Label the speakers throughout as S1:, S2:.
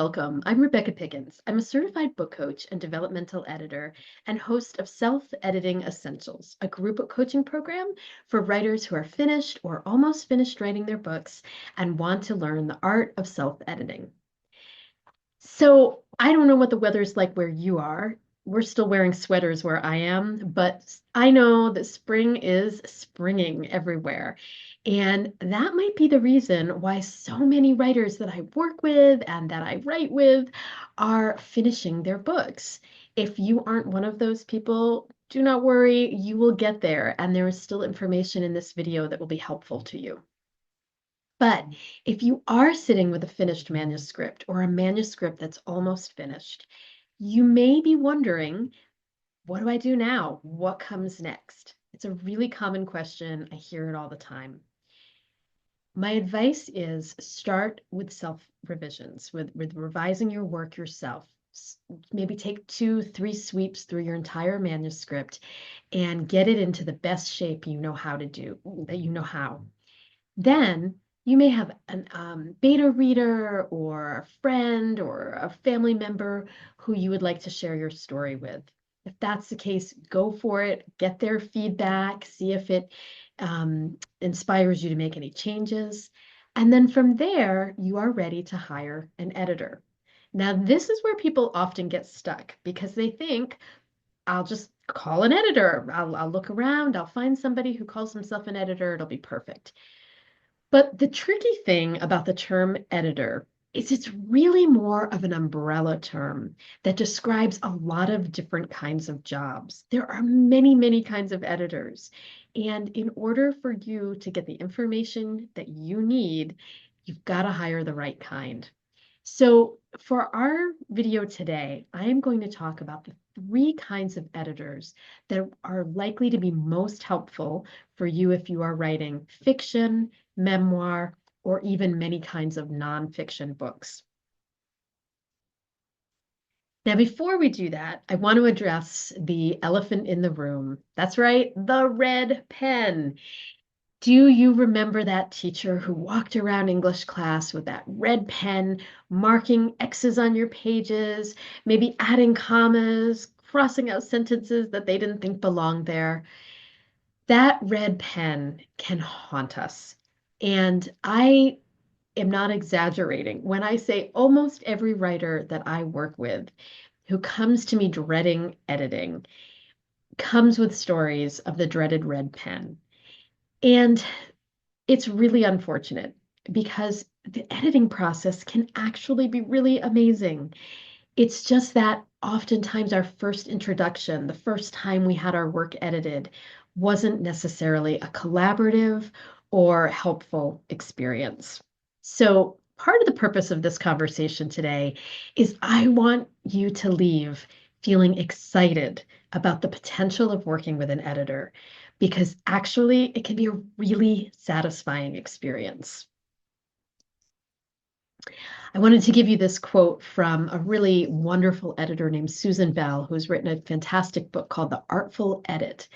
S1: Welcome. I'm Rebecca Pickens. I'm a certified book coach and developmental editor and host of Self-Editing Essentials, a group coaching program for writers who are finished or almost finished writing their books and want to learn the art of self-editing. So I don't know what the weather's like where you are. We're still wearing sweaters where I am, but I know that spring is springing everywhere. And that might be the reason why so many writers that I work with and that I write with are finishing their books. If you aren't one of those people, do not worry, you will get there. And there is still information in this video that will be helpful to you. But if you are sitting with a finished manuscript or a manuscript that's almost finished, you may be wondering, what do I do now? What comes next? It's a really common question. I hear it all the time. My advice is start with self-revisions, with revising your work yourself. Maybe take 2, 3 sweeps through your entire manuscript and get it into the best shape you know how to do, that you know how. Then you may have an beta reader or a friend or a family member who you would like to share your story with. If that's the case, go for it, get their feedback, see if it inspires you to make any changes. And then from there, you are ready to hire an editor. Now, this is where people often get stuck because they think, I'll just call an editor. I'll look around, I'll find somebody who calls himself an editor, it'll be perfect. But the tricky thing about the term editor is it's really more of an umbrella term that describes a lot of different kinds of jobs. There are many, many kinds of editors. And in order for you to get the information that you need, you've got to hire the right kind. So for our video today, I am going to talk about the 3 kinds of editors that are likely to be most helpful for you if you are writing fiction, memoir, or even many kinds of nonfiction books. Now, before we do that, I want to address the elephant in the room. That's right, the red pen. Do you remember that teacher who walked around English class with that red pen, marking X's on your pages, maybe adding commas, crossing out sentences that they didn't think belonged there? That red pen can haunt us. And I am not exaggerating when I say almost every writer that I work with who comes to me dreading editing comes with stories of the dreaded red pen. And it's really unfortunate because the editing process can actually be really amazing. It's just that oftentimes our first introduction, the first time we had our work edited, wasn't necessarily a collaborative or helpful experience. So, part of the purpose of this conversation today is I want you to leave feeling excited about the potential of working with an editor because actually it can be a really satisfying experience. I wanted to give you this quote from a really wonderful editor named Susan Bell, who's written a fantastic book called The Artful Edit.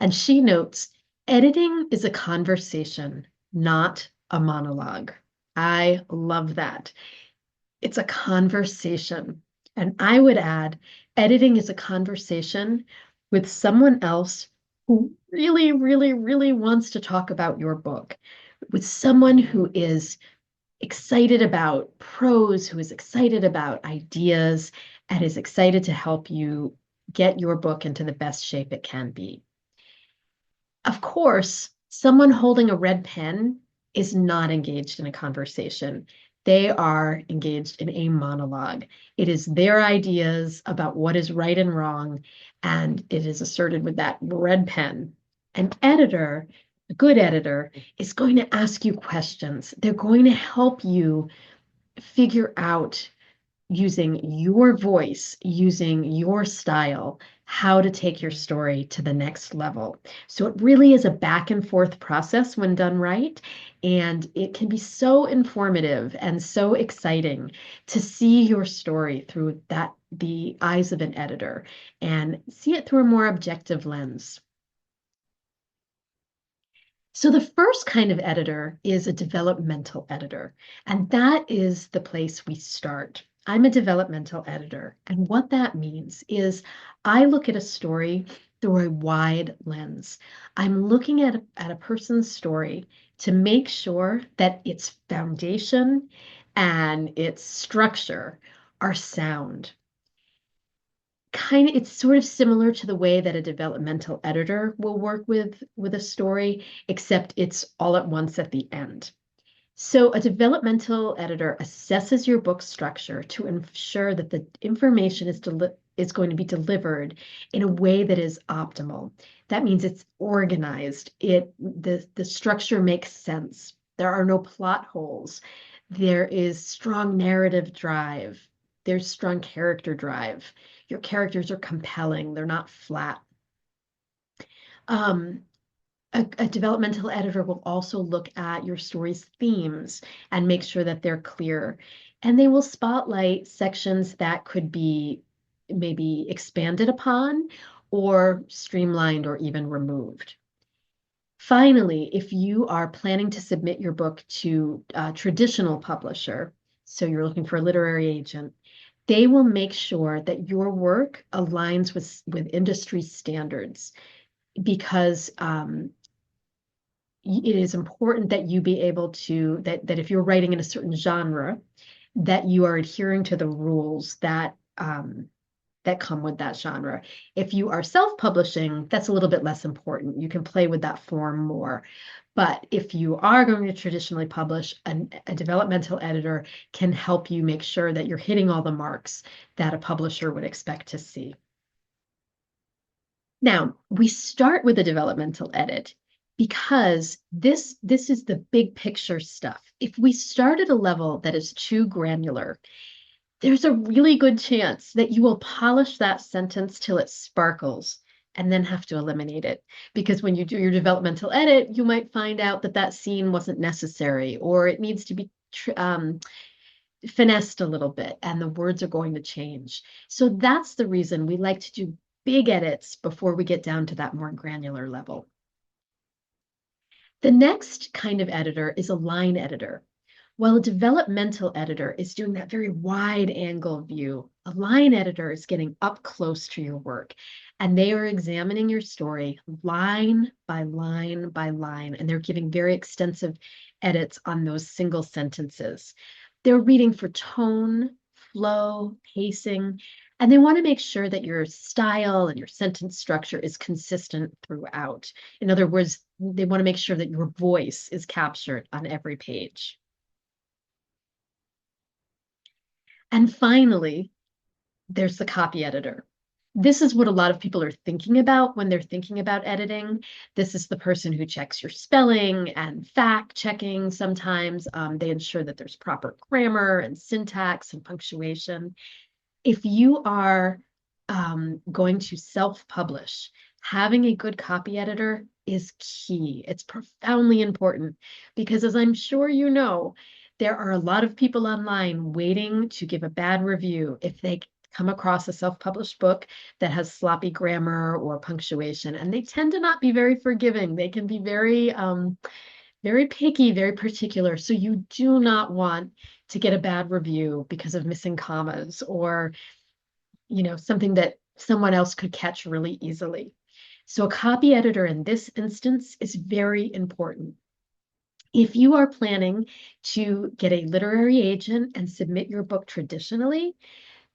S1: And she notes, editing is a conversation, not a monologue. I love that. It's a conversation. And I would add, editing is a conversation with someone else who really, really, really wants to talk about your book, with someone who is excited about prose, who is excited about ideas, and is excited to help you get your book into the best shape it can be. Of course, someone holding a red pen is not engaged in a conversation. They are engaged in a monologue. It is their ideas about what is right and wrong, and it is asserted with that red pen. An editor, a good editor, is going to ask you questions. They're going to help you figure out using your voice, using your style, how to take your story to the next level. So it really is a back and forth process when done right. And it can be so informative and so exciting to see your story through the eyes of an editor and see it through a more objective lens. So the first kind of editor is a developmental editor, and that is the place we start. I'm a developmental editor. And what that means is I look at a story through a wide lens. I'm looking at a person's story to make sure that its foundation and its structure are sound. It's sort of similar to the way that a developmental editor will work with a story, except it's all at once at the end. So a developmental editor assesses your book structure to ensure that the information is going to be delivered in a way that is optimal. That means it's organized. The structure makes sense. There are no plot holes. There is strong narrative drive. There's strong character drive. Your characters are compelling. They're not flat. Um, a developmental editor will also look at your story's themes and make sure that they're clear. And they will spotlight sections that could be maybe expanded upon or streamlined or even removed. Finally, if you are planning to submit your book to a traditional publisher, so you're looking for a literary agent, they will make sure that your work aligns with industry standards because it is important that you be able to that if you're writing in a certain genre, that you are adhering to the rules that come with that genre. If you are self-publishing, that's a little bit less important. You can play with that form more. But if you are going to traditionally publish, a developmental editor can help you make sure that you're hitting all the marks that a publisher would expect to see. Now, we start with a developmental edit because this is the big picture stuff. If we start at a level that is too granular, there's a really good chance that you will polish that sentence till it sparkles and then have to eliminate it. Because when you do your developmental edit, you might find out that that scene wasn't necessary or it needs to be finessed a little bit and the words are going to change. So that's the reason we like to do big edits before we get down to that more granular level. The next kind of editor is a line editor. While a developmental editor is doing that very wide angle view, a line editor is getting up close to your work and they are examining your story line by line by line, and they're giving very extensive edits on those single sentences. They're reading for tone, flow, pacing, and they want to make sure that your style and your sentence structure is consistent throughout. In other words, they want to make sure that your voice is captured on every page. And finally, there's the copy editor. This is what a lot of people are thinking about when they're thinking about editing. This is the person who checks your spelling and fact checking sometimes. They ensure that there's proper grammar and syntax and punctuation. If you are going to self-publish, having a good copy editor is key. It's profoundly important because, as I'm sure you know, there are a lot of people online waiting to give a bad review if they come across a self-published book that has sloppy grammar or punctuation, and they tend to not be very forgiving. They can be very picky, very particular. So you do not want to get a bad review because of missing commas or, something that someone else could catch really easily. So a copy editor in this instance is very important. If you are planning to get a literary agent and submit your book traditionally,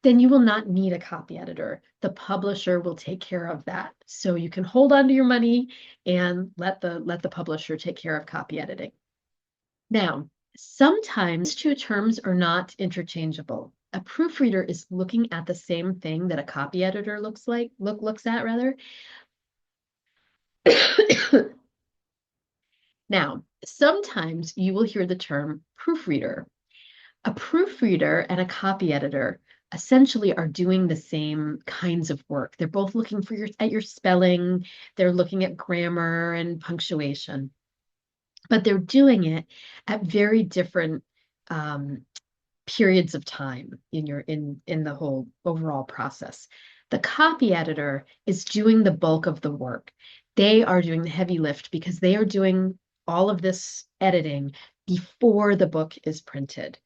S1: then you will not need a copy editor. The publisher will take care of that. So you can hold on to your money and let the publisher take care of copy editing. Now, sometimes two terms are not interchangeable. A proofreader is looking at the same thing that a copy editor looks at rather. Now, sometimes you will hear the term proofreader. A proofreader and a copy editor essentially are doing the same kinds of work. They're both looking at your spelling, they're looking at grammar and punctuation, but they're doing it at very different periods of time in the whole overall process. The copy editor is doing the bulk of the work. They are doing the heavy lift because they are doing all of this editing before the book is printed.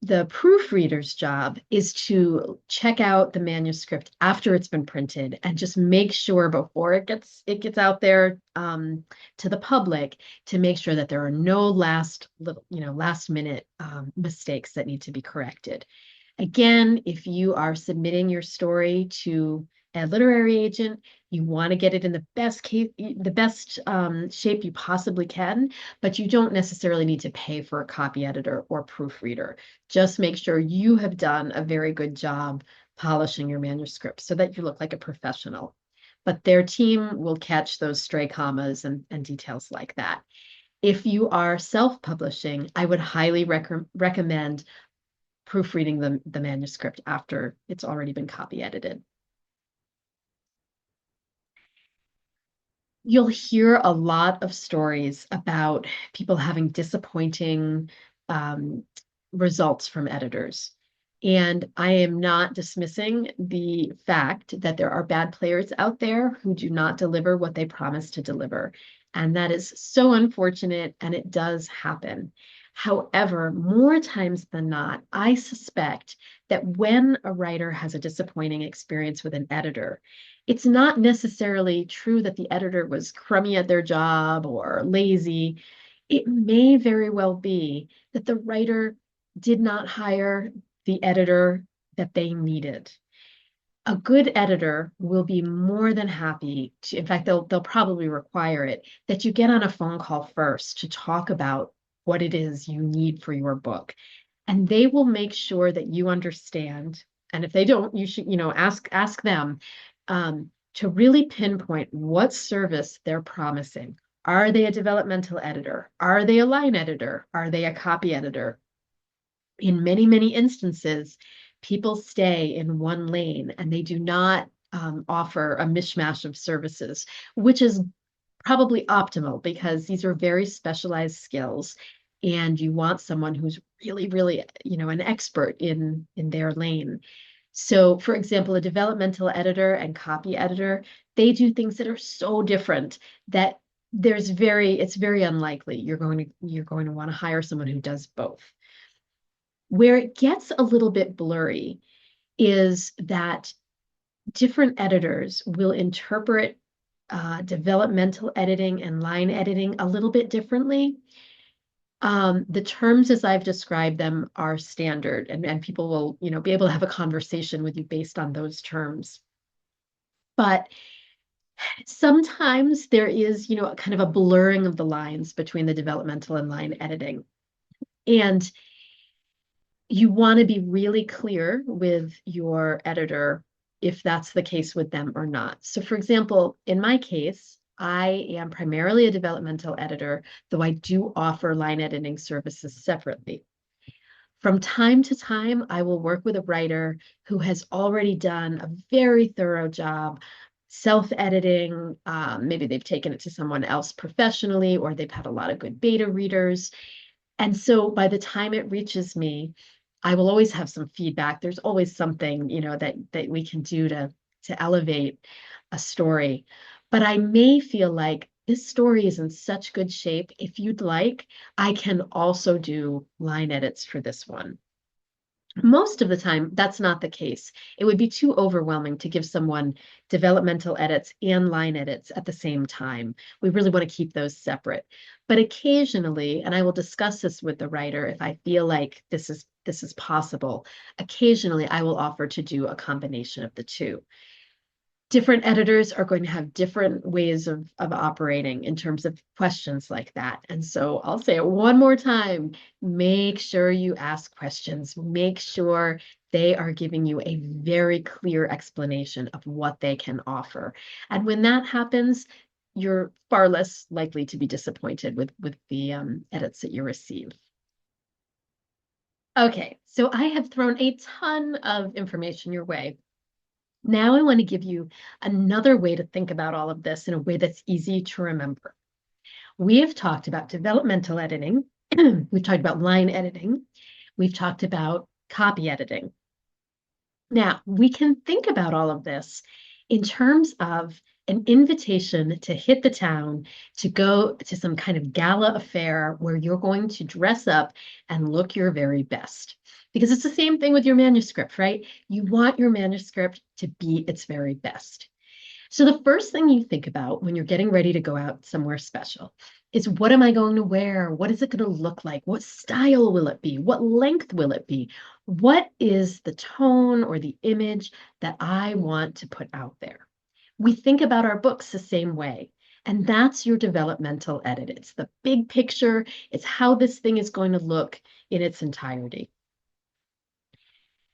S1: The proofreader's job is to check out the manuscript after it's been printed and just make sure before it gets out there to the public to make sure that there are no last minute mistakes that need to be corrected. Again, if you are submitting your story to a literary agent, you want to get it in the best case, the best shape you possibly can, but you don't necessarily need to pay for a copy editor or proofreader. Just make sure you have done a very good job polishing your manuscript so that you look like a professional. But their team will catch those stray commas and details like that. If you are self-publishing, I would highly recommend proofreading the manuscript after it's already been copy edited. You'll hear a lot of stories about people having disappointing um, results from editors. And I am not dismissing the fact that there are bad players out there who do not deliver what they promise to deliver. And that is so unfortunate, and it does happen. However, more times than not, I suspect that when a writer has a disappointing experience with an editor, it's not necessarily true that the editor was crummy at their job or lazy. It may very well be that the writer did not hire the editor that they needed. A good editor will be more than happy to, in fact, they'll probably require it, that you get on a phone call first to talk about what it is you need for your book. And they will make sure that you understand. And if they don't, you should, ask them to really pinpoint what service they're promising. Are they a developmental editor? Are they a line editor? Are they a copy editor? In many, many instances, people stay in one lane and they do not offer a mishmash of services, which is probably optimal because these are very specialized skills and you want someone who's really, really, an expert in their lane. So, for example, a developmental editor and copy editor, they do things that are so different that it's very unlikely you're going to want to hire someone who does both. Where it gets a little bit blurry is that different editors will interpret developmental editing and line editing a little bit differently. The terms as I've described them are standard, and people will, be able to have a conversation with you based on those terms. But sometimes there is, kind of a blurring of the lines between the developmental and line editing. And you want to be really clear with your editor if that's the case with them or not. So, for example, in my case, I am primarily a developmental editor, though I do offer line editing services separately. From time to time, I will work with a writer who has already done a very thorough job self-editing. Maybe they've taken it to someone else professionally, or they've had a lot of good beta readers. And so by the time it reaches me, I will always have some feedback. There's always something, that we can do to elevate a story. But I may feel like this story is in such good shape. If you'd like, I can also do line edits for this one. Most of the time, that's not the case. It would be too overwhelming to give someone developmental edits and line edits at the same time. We really want to keep those separate. But occasionally, and I will discuss this with the writer if I feel like this is possible, occasionally I will offer to do a combination of the two. Different editors are going to have different ways of operating in terms of questions like that. And so I'll say it one more time, make sure you ask questions, make sure they are giving you a very clear explanation of what they can offer. And when that happens, you're far less likely to be disappointed with the edits that you receive. Okay, so I have thrown a ton of information your way. Now I want to give you another way to think about all of this in a way that's easy to remember. We have talked about developmental editing. We've talked about line editing. We've talked about copy editing. Now, we can think about all of this in terms of an invitation to hit the town, to go to some kind of gala affair where you're going to dress up and look your very best. Because it's the same thing with your manuscript, right? You want your manuscript to be its very best. So the first thing you think about when you're getting ready to go out somewhere special is, what am I going to wear? What is it going to look like? What style will it be? What length will it be? What is the tone or the image that I want to put out there? We think about our books the same way. And that's your developmental edit. It's the big picture. It's how this thing is going to look in its entirety.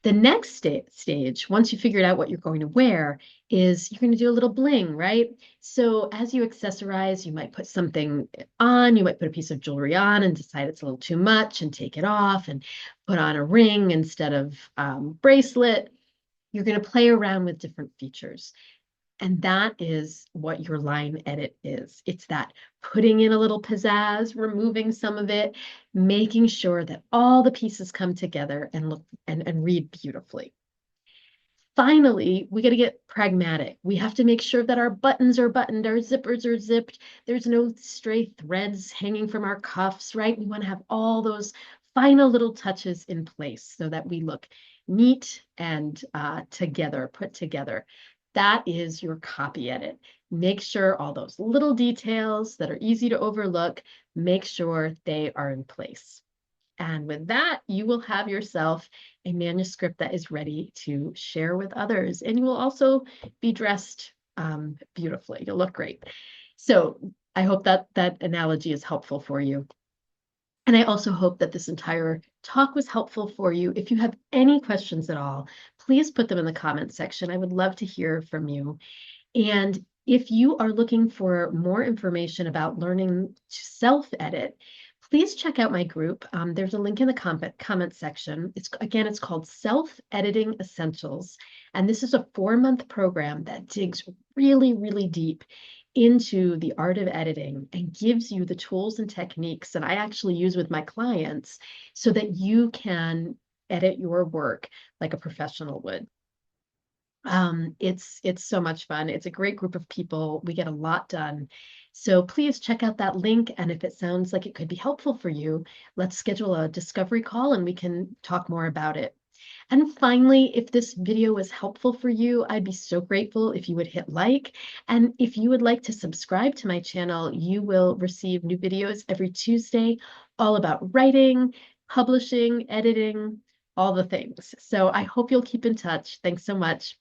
S1: The next stage, once you figured out what you're going to wear, is you're going to do a little bling, right? So as you accessorize, you might put something on, you might put a piece of jewelry on and decide it's a little too much and take it off and put on a ring instead of bracelet. You're going to play around with different features. And that is what your line edit is. It's that putting in a little pizzazz, removing some of it, making sure that all the pieces come together and look and read beautifully. Finally, we got to get pragmatic. We have to make sure that our buttons are buttoned, our zippers are zipped, there's no stray threads hanging from our cuffs, right? We want to have all those final little touches in place so that we look neat and together, put together. That is your copy edit. Make sure all those little details that are easy to overlook, make sure they are in place. And with that, you will have yourself a manuscript that is ready to share with others. And you will also be dressed beautifully. You'll look great. So I hope that that analogy is helpful for you. And I also hope that this entire talk was helpful for you. If you have any questions at all, please put them in the comments section. I would love to hear from you. And if you are looking for more information about learning to self-edit, please check out my group. There's a link in the comment section. It's called Self-Editing Essentials. And this is a 4-month program that digs really, really deep into the art of editing and gives you the tools and techniques that I actually use with my clients so that you can edit your work like a professional would. It's so much fun. It's a great group of people. We get a lot done. So please check out that link. And if it sounds like it could be helpful for you, let's schedule a discovery call and we can talk more about it. And finally, if this video was helpful for you, I'd be so grateful if you would hit like. And if you would like to subscribe to my channel, you will receive new videos every Tuesday, all about writing, publishing, editing, all the things. So I hope you'll keep in touch. Thanks so much.